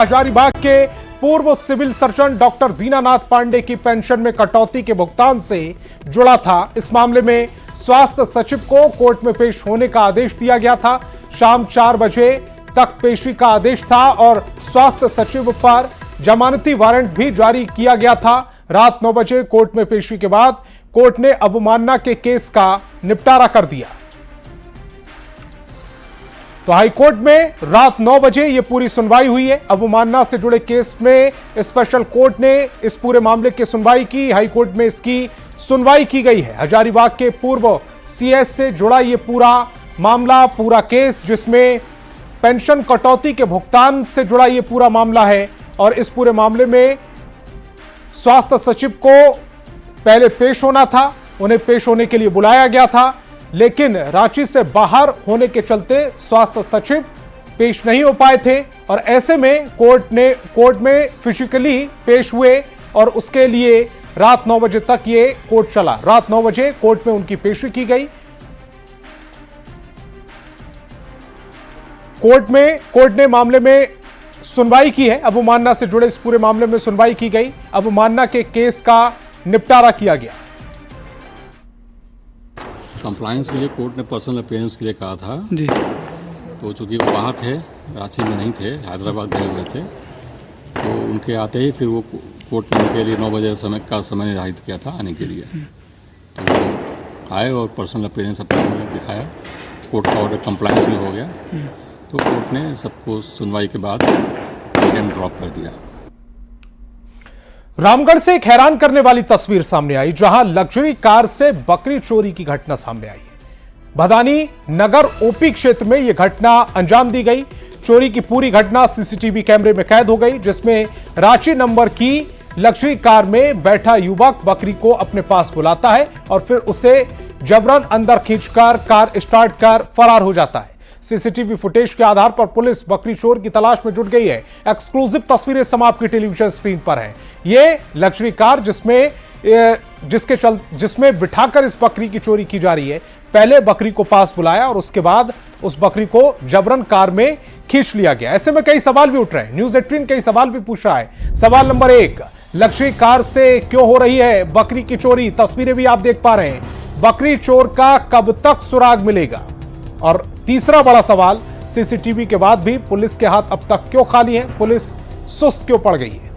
हजारीबाग के पूर्व civil surgeon doctor Dinanath Pandey की पेंशन में कटौती के भुगतान से जुड़ा था। इस मामले में स्वास्थ्य सचिव को कोर्ट में पेश होने का आदेश दिया गया था। शाम 4 बजे तक पेशी का आदेश था और स्वास्थ्य सचिव पर जमानती वारंट भी जारी किया गया था। रात 9 बजे कोर्ट में पेशी के बाद कोर्ट ने अवमानना के केस का निपटारा कर दिया। तो हाईकोर्ट में रात 9 बजे यह पूरी सुनवाई हुई है। अवमानना से जुड़े केस में स्पेशल कोर्ट ने इस पूरे मामले की सुनवाई की। हाईकोर्ट में इसकी सुनवाई की गई है। हजारीबाग के पूर्व सीएस से जुड़ा यह पूरा मामला, पूरा केस, जिसमें पेंशन कटौती के भुगतान से जुड़ा यह पूरा मामला है। और इस पूरे मामले में स्वास्थ्य सचिव को पहले पेश होना था, उन्हें पेश होने के लिए बुलाया गया था, लेकिन रांची से बाहर होने के चलते स्वास्थ्य सचिव पेश नहीं हो पाए थे। और ऐसे में कोर्ट में फिजिकली पेश हुए और उसके लिए रात 9 बजे तक ये कोर्ट चला। रात 9 बजे कोर्ट में उनकी पेशी की गई। कोर्ट ने मामले में सुनवाई की है। अवमानना से जुड़े इस पूरे मामले में सुनवाई की गई। अवमानना के केस का निपटारा किया गया। कंप्लायंस के लिए कोर्ट ने पर्सनल अपीयरेंस के लिए कहा था जी। तो चूंकि वो बाहर थे, रांची में नहीं थे, हैदराबाद गए हुए थे, तो उनके आते ही फिर वो कोर्ट ने उनके लिए 9 बजे समय निर्धारित किया था आने के लिए। तो वो आए और पर्सनल अपीयरेंस अपना उन्होंने दिखाया। कोर्ट का ऑर्डर कंप्लायंस में हो गया, तो कोर्ट ने सबको सुनवाई के बाद पेंडेंट ड्रॉप कर दिया। रामगढ़ से एक हैरान करने वाली तस्वीर सामने आई, जहां लग्जरी कार से बकरी चोरी की घटना सामने आई। भदानी नगर ओपी क्षेत्र में यह घटना अंजाम दी गई। चोरी की पूरी घटना सीसीटीवी कैमरे में कैद हो गई, जिसमें रांची नंबर की लग्जरी कार में बैठा युवक बकरी को अपने पास बुलाता है और फिर उसे जबरन अंदर खींचकर कार स्टार्ट कर फरार हो जाता है। सीसीटीवी फुटेज के आधार पर पुलिस बकरी चोर की तलाश में जुट गई है। एक्सक्लूसिव तस्वीरें समाप्त की टेलीविजन स्क्रीन पर हैं। ये लग्जरी कार जिसमें बिठाकर इस बकरी की चोरी की जा रही है। पहले बकरी को पास बुलाया और उसके बाद उस बकरी को जबरन कार में खींच लिया गया। ऐसे में कई सवाल भी उठ रहे हैं। न्यूज़ 18 कई सवाल भी पूछ रहा है। सवाल नंबर 1, लग्जरी कार से क्यों हो रही है बकरी की चोरी? तस्वीरें भी आप देख पा रहे हैं। बकरी चोर का कब तक सुराग मिलेगा? और तीसरा बड़ा सवाल, सीसीटीवी के बाद भी पुलिस के हाथ अब तक क्यों खाली हैं? पुलिस सुस्त क्यों पड़ गई है?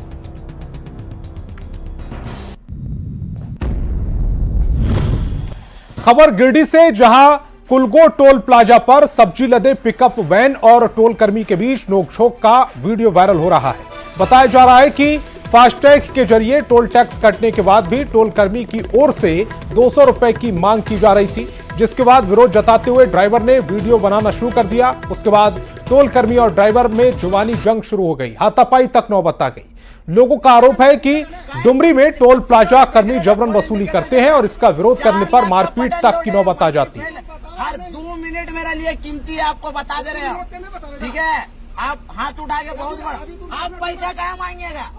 खबर गिरडी से, जहां कुलगो टोल प्लाजा पर सब्जी लदे पिकअप वैन और टोल कर्मी के बीच नोकझोंक का वीडियो वायरल हो रहा है। बताया जा रहा है कि फास्टैग के जरिए टोल टैक्स कटने के बाद भी टोल कर्मी की ओर से 200 रुपए की मांग की जा रही थी, जिसके बाद विरोध जताते हुए ड्राइवर ने वीडियो बनाना शुरू कर दिया। उसके बाद टोल कर्मी और ड्राइवर में जुबानी जंग शुरू हो गई। हाथापाई तक नौबत आ गई। लोगों का आरोप है कि डुमरी में टोल प्लाजा कर्मी जबरन वसूली करते हैं और इसका विरोध करने पर मारपीट तक की नौबत आ जाती है। हर 2 मिनट मेरे लिए कीमती है, आपको बता दे रहे हो, ठीक है? आप हाथ उठा के बहुत बड़ा, आप पैसा कहाँ मांगेगा?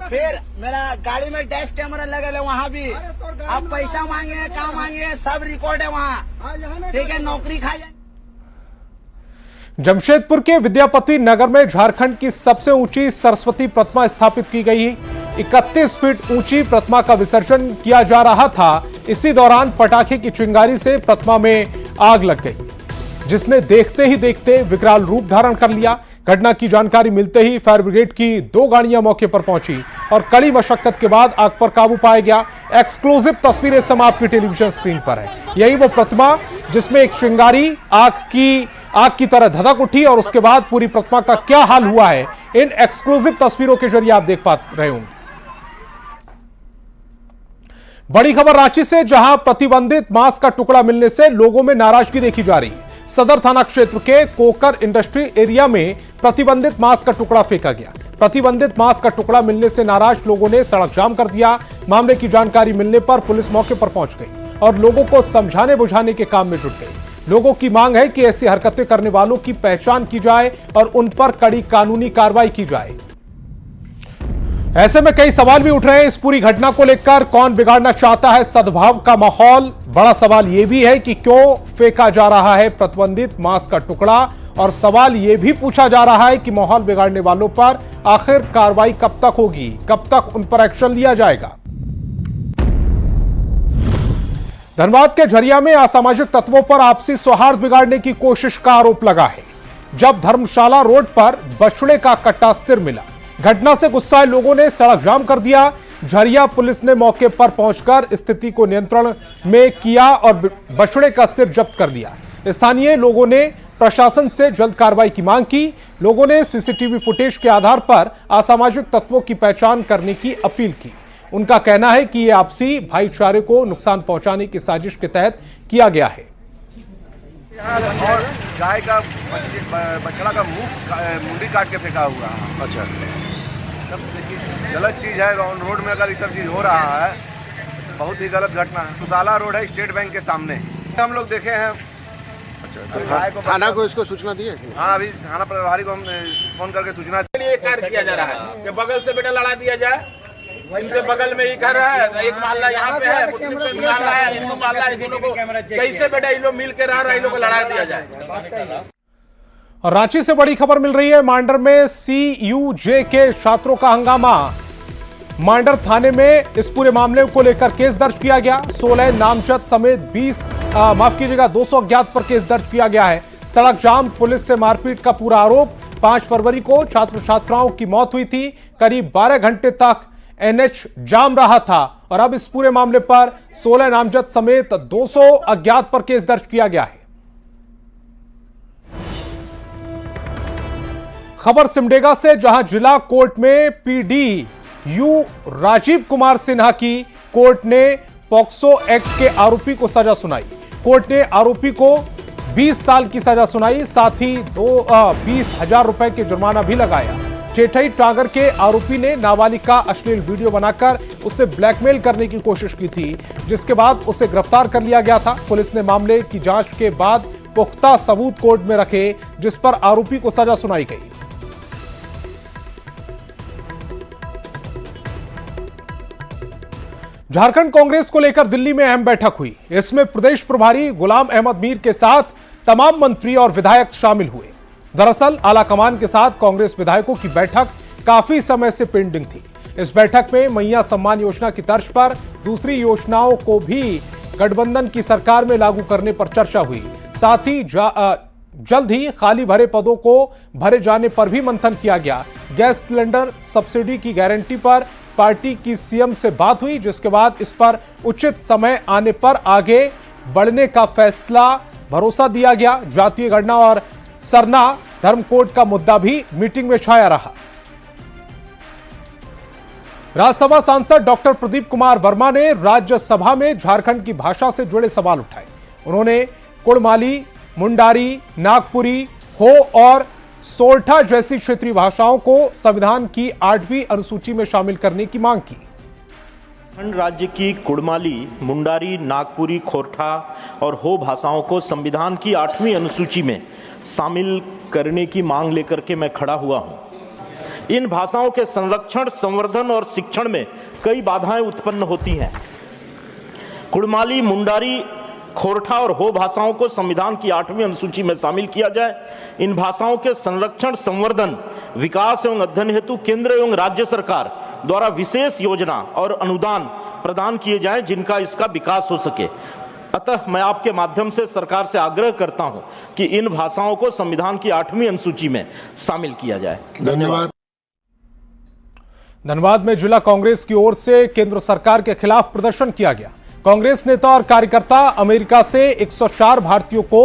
फिर मेरा गाड़ी में डैश कैमरा लगे है, वहाँ भी आप पैसा मांगे, कहाँ मांगे, सब रिकॉर्ड है वहाँ, ठीक है? नौकरी खा जाए। जमशेदपुर के विद्यापति नगर में झारखंड की सबसे ऊंची सरस्वती प्रतिमा स्थापित की गई है। 31 फीट ऊंची प्रतिमा का विसर्जन किया जा रहा था। इसी दौरान पटाखे की चिंगारी से प्रतिमा में आग लग गई, जिसने देखते ही देखते विकराल रूप धारण कर लिया। घटना की जानकारी मिलते ही फायर ब्रिगेड की 2 गाड़ियां मौके पर पहुंची और कड़ी मशक्कत के बाद आग पर काबू पाया गया। एक्सक्लूसिव तस्वीरें समाप्त की टेलीविजन स्क्रीन पर है। यही वो प्रतिमा जिसमें एक चिंगारी आग की तरह धधक उठी और उसके बाद पूरी प्रतिमा का क्या हाल हुआ है, इन एक्सक्लूसिव तस्वीरों के जरिए आप देख पा रहे होंगे। बड़ी खबर रांची से, जहां प्रतिबंधित मांस का टुकड़ा मिलने से लोगों में नाराजगी देखी जा रही है। सदर थाना क्षेत्र के कोकर इंडस्ट्री एरिया में प्रतिबंधित मांस का टुकड़ा फेंका गया। प्रतिबंधित मांस का टुकड़ा मिलने से नाराज लोगों ने सड़क जाम कर दिया। मामले की जानकारी मिलने पर पुलिस मौके पर पहुंच गई और लोगों को समझाने बुझाने के काम में जुट गई। लोगों की मांग है कि ऐसी हरकतें करने वालों की पहचान की जाए और उन पर कड़ी कानूनी कार्रवाई की जाए। ऐसे में कई सवाल भी उठ रहे हैं इस पूरी घटना को लेकर। कौन बिगाड़ना चाहता है सद्भाव का माहौल? बड़ा सवाल यह भी है कि क्यों फेंका जा रहा है प्रतिबंधित मांस का टुकड़ा और सवाल यह भी पूछा जा रहा है कि माहौल बिगाड़ने वालों पर आखिर कार्रवाई कब तक होगी, कब तक उन पर एक्शन लिया जाएगा। धनबाद के झरिया में असामाजिक तत्वों पर आपसी सौहार्द बिगाड़ने की कोशिश का आरोप लगा है। जब धर्मशाला रोड पर बछड़े का कटा सिर मिला, घटना से गुस्साए लोगों ने सड़क जाम कर दिया। झरिया पुलिस ने मौके पर पहुंचकर स्थिति को नियंत्रण में किया और बछड़े का सिर जब्त कर लिया। स्थानीय लोगों ने प्रशासन से जल्द कार्रवाई की मांग की। लोगों ने सीसीटीवी फुटेज के आधार पर असामाजिक तत्वों की पहचान करने की अपील की। उनका कहना है कि यह आपसी भाईचारे को नुकसान पहुंचाने की साजिश के तहत किया गया है। और गाय का बछड़ा का मुंडी काट के फेंका हुआ है। अच्छा, सब देखिए गलत चीज़ है। रोड में अगर ये सब चीज़ हो रहा है, बहुत ही गलत घटना है। धर्मशाला रोड है, स्टेट बैंक के सामने हम लोग देखे हैं। अच्छा, थाना को इसको सूचना दी है? हाँ, अभी थाना प्रभारी को हम फोन करके सूचना ये कार्य किया जा रहा है कि बगल से बेटा लड़ा दिया जाए। इनके बगल में ही घर है, एक मोहल्ला यहाँ पे है, मुस्लिम मोहल्ला है, हिंदू मोहल्ला है। इन लोगों को कैसे बेटा इन लोग मिल के रह रहे हैं, इन लोग को लड़ा दिया जाए। और रांची से बड़ी खबर मिल रही है। मांडर में CUJ के छात्रों का हंगामा। मांडर थाने में इस पूरे मामले को लेकर केस दर्ज किया गया। 16 नामजद समेत 200 अज्ञात पर केस दर्ज किया गया है। सड़क जाम, पुलिस से मारपीट का पूरा आरोप। 5 फरवरी को छात्र छात्राओं की मौत हुई थी। करीब 12 घंटे तक NH जाम रहा था और अब इस पूरे मामले पर 16 नामजद समेत 200 अज्ञात पर केस दर्ज किया गया है। खबर सिमडेगा से, जहां जिला कोर्ट में PDU राजीव कुमार सिन्हा की कोर्ट ने पॉक्सो एक्ट के आरोपी को सजा सुनाई। कोर्ट ने आरोपी को 20 साल की सजा सुनाई, साथ ही 20,000 रुपए के जुर्माना भी लगाया। चेठई टागर के आरोपी ने नाबालिग का अश्लील वीडियो बनाकर उसे ब्लैकमेल करने की कोशिश की थी, जिसके बाद उसे गिरफ्तार कर लिया गया था। पुलिस ने मामले की जांच के बाद पुख्ता सबूत कोर्ट में रखे, जिस पर आरोपी को सजा सुनाई गई। झारखंड कांग्रेस को लेकर दिल्ली में अहम बैठक हुई। इसमें प्रदेश प्रभारी गुलाम अहमद मीर के साथ तमाम मंत्री और विधायक शामिल हुए। दरअसल आलाकमान के साथ कांग्रेस विधायकों की बैठक काफी समय से पेंडिंग थी। इस बैठक में मैया सम्मान योजना की तर्ज पर दूसरी योजनाओं को भी गठबंधन की सरकार में लागू करने पर चर्चा हुई। साथ ही जल्द ही खाली भरे पदों को भरे जाने पर भी मंथन किया गया। गैस सिलेंडर सब्सिडी की गारंटी पर पार्टी की CM से बात हुई, जिसके बाद इस पर उचित समय आने पर आगे बढ़ने का फैसला भरोसा दिया गया। जातीय गणना और सरना धर्म कोड का मुद्दा भी मीटिंग में छाया रहा। राज्यसभा सांसद डॉक्टर प्रदीप कुमार वर्मा ने राज्यसभा में झारखंड की भाषा से जुड़े सवाल उठाए। उन्होंने कुड़माली, मुंडारी, नागपुरी, हो और सोरठा जैसी क्षेत्रीय भाषाओं को संविधान की 8वीं अनुसूची में शामिल करने की मांग की। राज्य की कुड़माली, मुंडारी, नागपुरी, खोरठा और हो भाषाओं को संविधान की 8वीं अनुसूची में शामिल करने की मांग लेकर के मैं खड़ा हुआ हूं। इन भाषाओं के संरक्षण, संवर्धन और शिक्षण में कई बाधाएं उत्पन्न होती हैं। कुड़माली, मुंडारी, खोरठा और हो भाषाओं को संविधान की 8वीं अनुसूची में शामिल किया जाए। इन भाषाओं के संरक्षण, संवर्धन, विकास एवं अध्ययन हेतु केंद्र एवं राज्य सरकार द्वारा विशेष योजना और अनुदान प्रदान किए जाएं, जिनका इसका विकास हो सके। अतः मैं आपके माध्यम से सरकार से आग्रह करता हूं कि इन भाषाओं को संविधान की 8वीं अनुसूची में शामिल किया जाए। धन्यवाद। धनबाद में जिला कांग्रेस की ओर से केंद्र सरकार के खिलाफ प्रदर्शन किया गया। कांग्रेस नेता और कार्यकर्ता अमेरिका से 104 भारतीयों को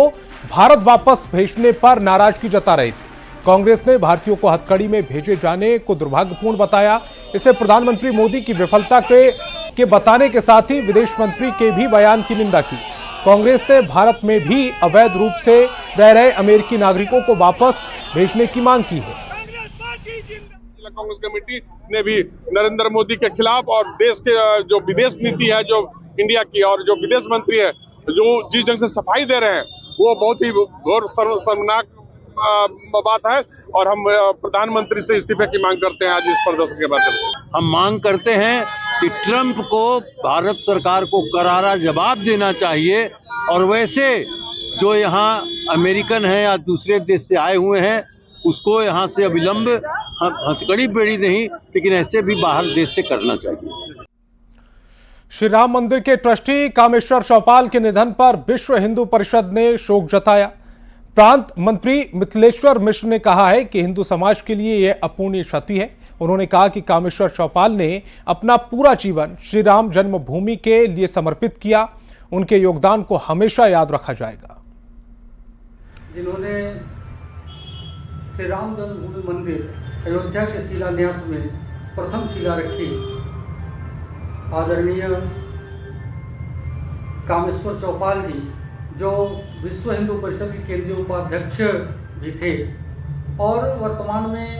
भारत वापस भेजने पर नाराजगी जता रहे थे। कांग्रेस ने भारतीयों को हथकड़ी में भेजे जाने को दुर्भाग्यपूर्ण बताया। इसे प्रधानमंत्री मोदी की विफलता के बताने के साथ ही विदेश मंत्री के भी बयान की निंदा की। कांग्रेस ने भारत में भी अवैध रूप से रह रहे अमेरिकी नागरिकों को वापस भेजने की मांग की है। कांग्रेस कमेटी ने भी नरेंद्र मोदी के खिलाफ और देश के जो विदेश नीति है जो इंडिया की और जो विदेश मंत्री है जो जिस ढंग से सफाई दे रहे हैं वो बहुत ही घोर शर्मनाक बात है और हम प्रधानमंत्री से इस्तीफे की मांग करते हैं। आज इस प्रदर्शन के माध्यम से हम मांग करते हैं कि ट्रंप को भारत सरकार को करारा जवाब देना चाहिए और वैसे जो यहाँ अमेरिकन है या दूसरे देश से आए हुए हैं उसको यहाँ से अविलंब हथकड़ी बेड़ी नहीं लेकिन ऐसे भी बाहर देश से करना चाहिए। श्री राम मंदिर के ट्रस्टी कामेश्वर चौपाल के निधन पर विश्व हिंदू परिषद ने शोक जताया। प्रांत मंत्री मिथिलेश्वर मिश्र ने कहा है कि हिंदू समाज के लिए यह अपूर्णीय क्षति है। उन्होंने कहा कि कामेश्वर चौपाल ने अपना पूरा जीवन श्री राम जन्मभूमि के लिए समर्पित किया। उनके योगदान को हमेशा याद रखा जाएगा। जिन्होंने श्री राम जन्मभूमि मंदिर अयोध्या के शिलान्यास में प्रथम शिला रखी, आदरणीय कामेश्वर चौपाल जी, जो विश्व हिंदू परिषद के केंद्रीय उपाध्यक्ष भी थे और वर्तमान में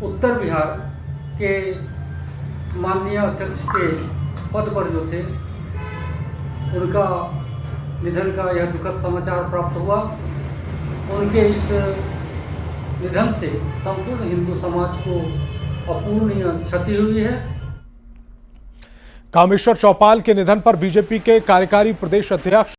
उत्तर बिहार के माननीय अध्यक्ष के पद पर जो थे, उनका निधन का यह दुखद समाचार प्राप्त हुआ। उनके इस निधन से संपूर्ण हिंदू समाज को अपूर्णीय क्षति हुई है। कामेश्वर चौपाल के निधन पर बीजेपी के कार्यकारी प्रदेश अध्यक्ष